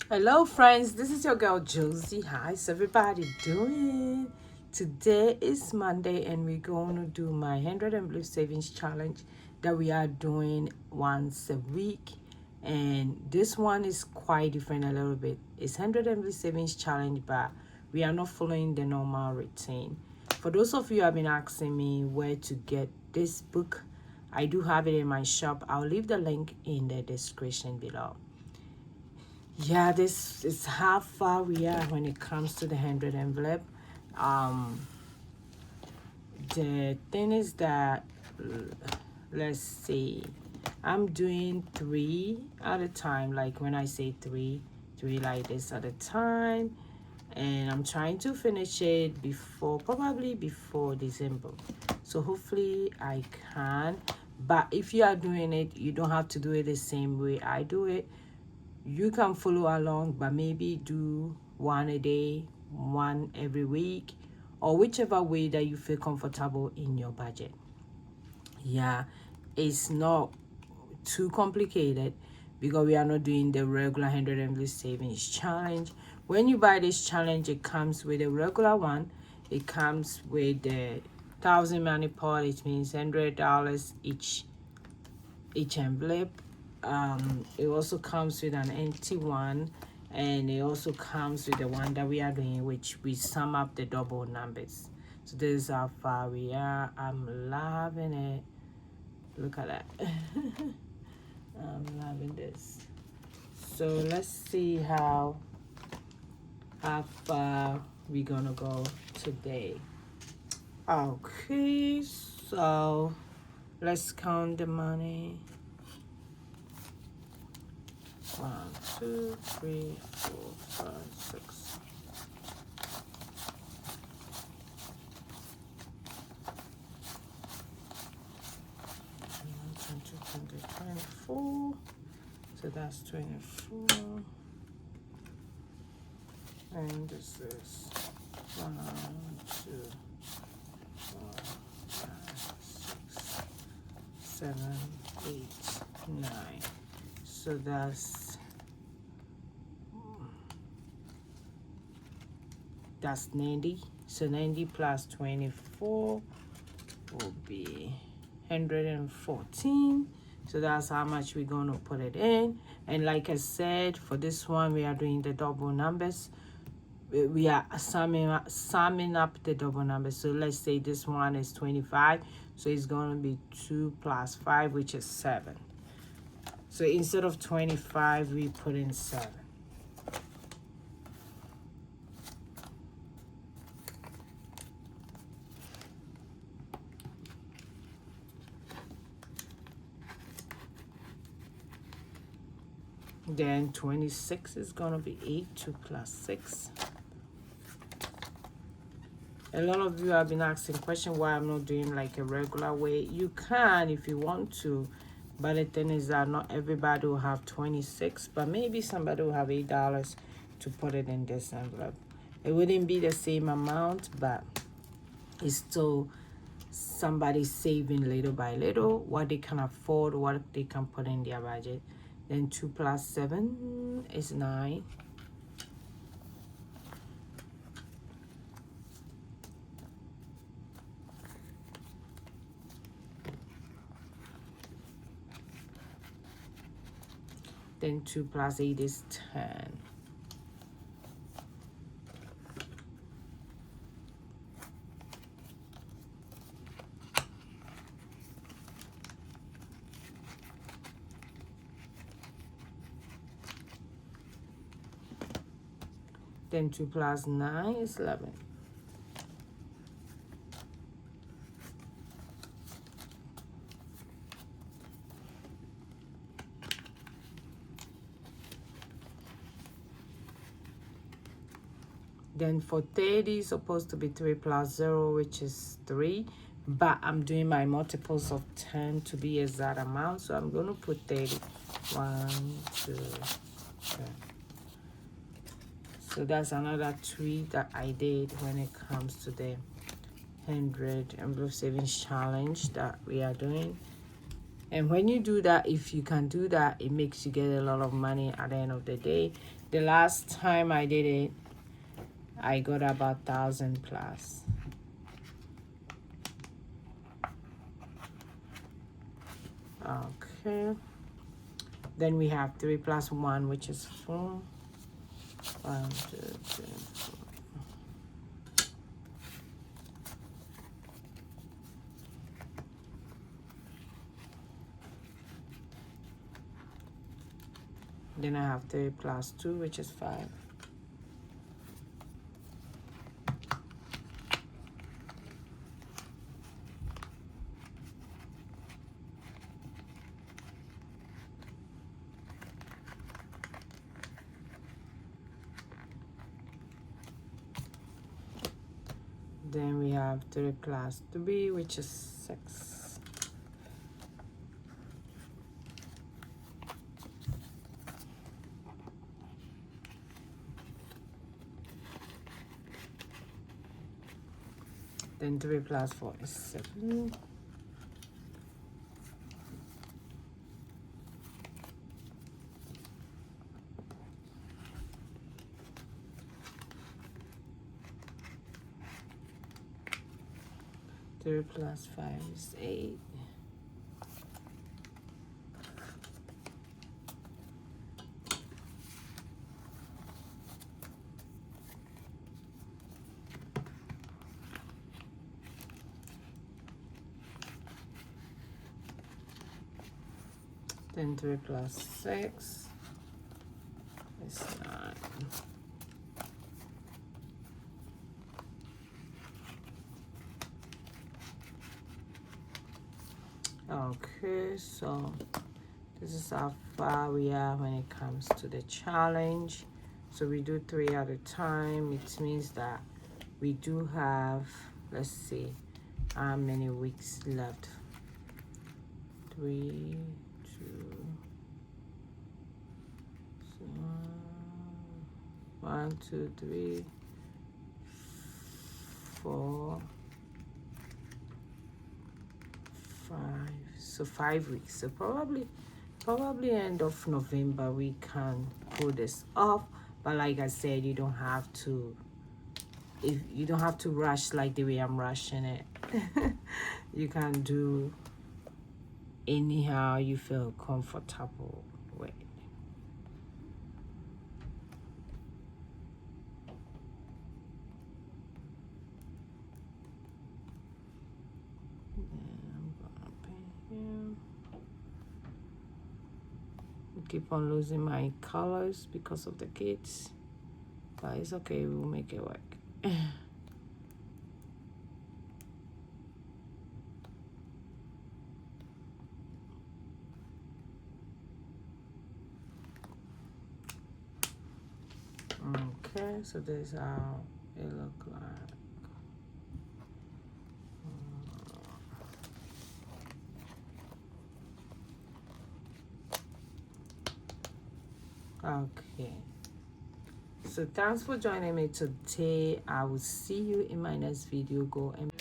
Hello friends, this is your girl Josie. How's everybody doing? Today is Monday and we're going to do my 100 and Blue Savings Challenge that we are doing once a week. And this one is quite different a little bit. It's 100 and Blue Savings Challenge, but we are not following the normal routine. For those of you who have been asking me where to get this book, I do have it in my shop. I'll leave the link in the description below. Yeah, this is how far we are when it comes to the 100 envelope. Um, the thing is that, let's see, I'm doing 3 at a time. Like when I say three like this at a time. And I'm trying to finish it probably before December. So hopefully I can. But if you are doing it, you don't have to do it the same way I do it. You can follow along, but maybe do one a day, one every week, or whichever way that you feel comfortable in your budget. Yeah, it's not too complicated because we are not doing the regular 100 English savings challenge. When you buy this challenge, it comes with a regular one. It comes with the 1,000 money pot. It means $100 each envelope. It also comes with an empty one, and it also comes with the one that we are doing, which we sum up the double numbers. So this is how far we are. I'm loving it. Look at that. I'm loving this. So let's see how far we're gonna go today. Okay, so let's count the money. 1, 2, 3, 4, 5, 6. 24. So that's 24. And this is 1, 2, 4, 5, 6, 7, 8, 9. So that's 90. So 90 plus 24 will be 114. So that's how much we're going to put it in. And like I said, for this one, we are doing the double numbers. We are summing up the double numbers. So let's say this one is 25. So it's going to be 2 plus 5, which is 7. So instead of 25, we put in 7. Then 26 is going to be 8, 2 plus 6. A lot of you have been asking question why I'm not doing like a regular way. You can if you want to, but the thing is that not everybody will have 26, but maybe somebody will have $8 to put it in this envelope. It wouldn't be the same amount, but it's still somebody saving little by little what they can afford, what they can put in their budget. Then 2 plus 7 is 9. Then 2 plus 8 is 10. Then 2 plus 9 is 11. Then for 30, it's supposed to be 3 plus 0, which is 3. But I'm doing my multiples of 10 to be exact amount. So I'm going to put 30. 1, 2, 3. So that's another tweak that I did when it comes to the 100 envelope savings challenge that we are doing. And when you do that, if you can do that, it makes you get a lot of money at the end of the day. The last time I did it, I got about 1,000 plus. Okay. Then we have 3 plus 1, which is 4. 1, 2, 3, 4. Then I have 3 plus 2, which is 5. Then we have 3 plus 3, which is 6. Then 3 plus 4 is 7. Three plus 5 is 8. Then 3 plus 6 is 9. Okay, so this is how far we are when it comes to the challenge. So we do 3 at a time. It means that we do have, let's see, how many weeks left. 3, 2, 1, 2, 3, 4, 5. So 5 weeks. So probably end of November we can pull this off. But like I said, you don't have to. If you don't have to rush like the way I'm rushing it. You can do anyhow you feel comfortable with. Keep on losing my colors because of the kids, but it's okay, we'll make it work. Okay, so this is how it look like. Okay, so thanks for joining me today. I will see you in my next video. Go and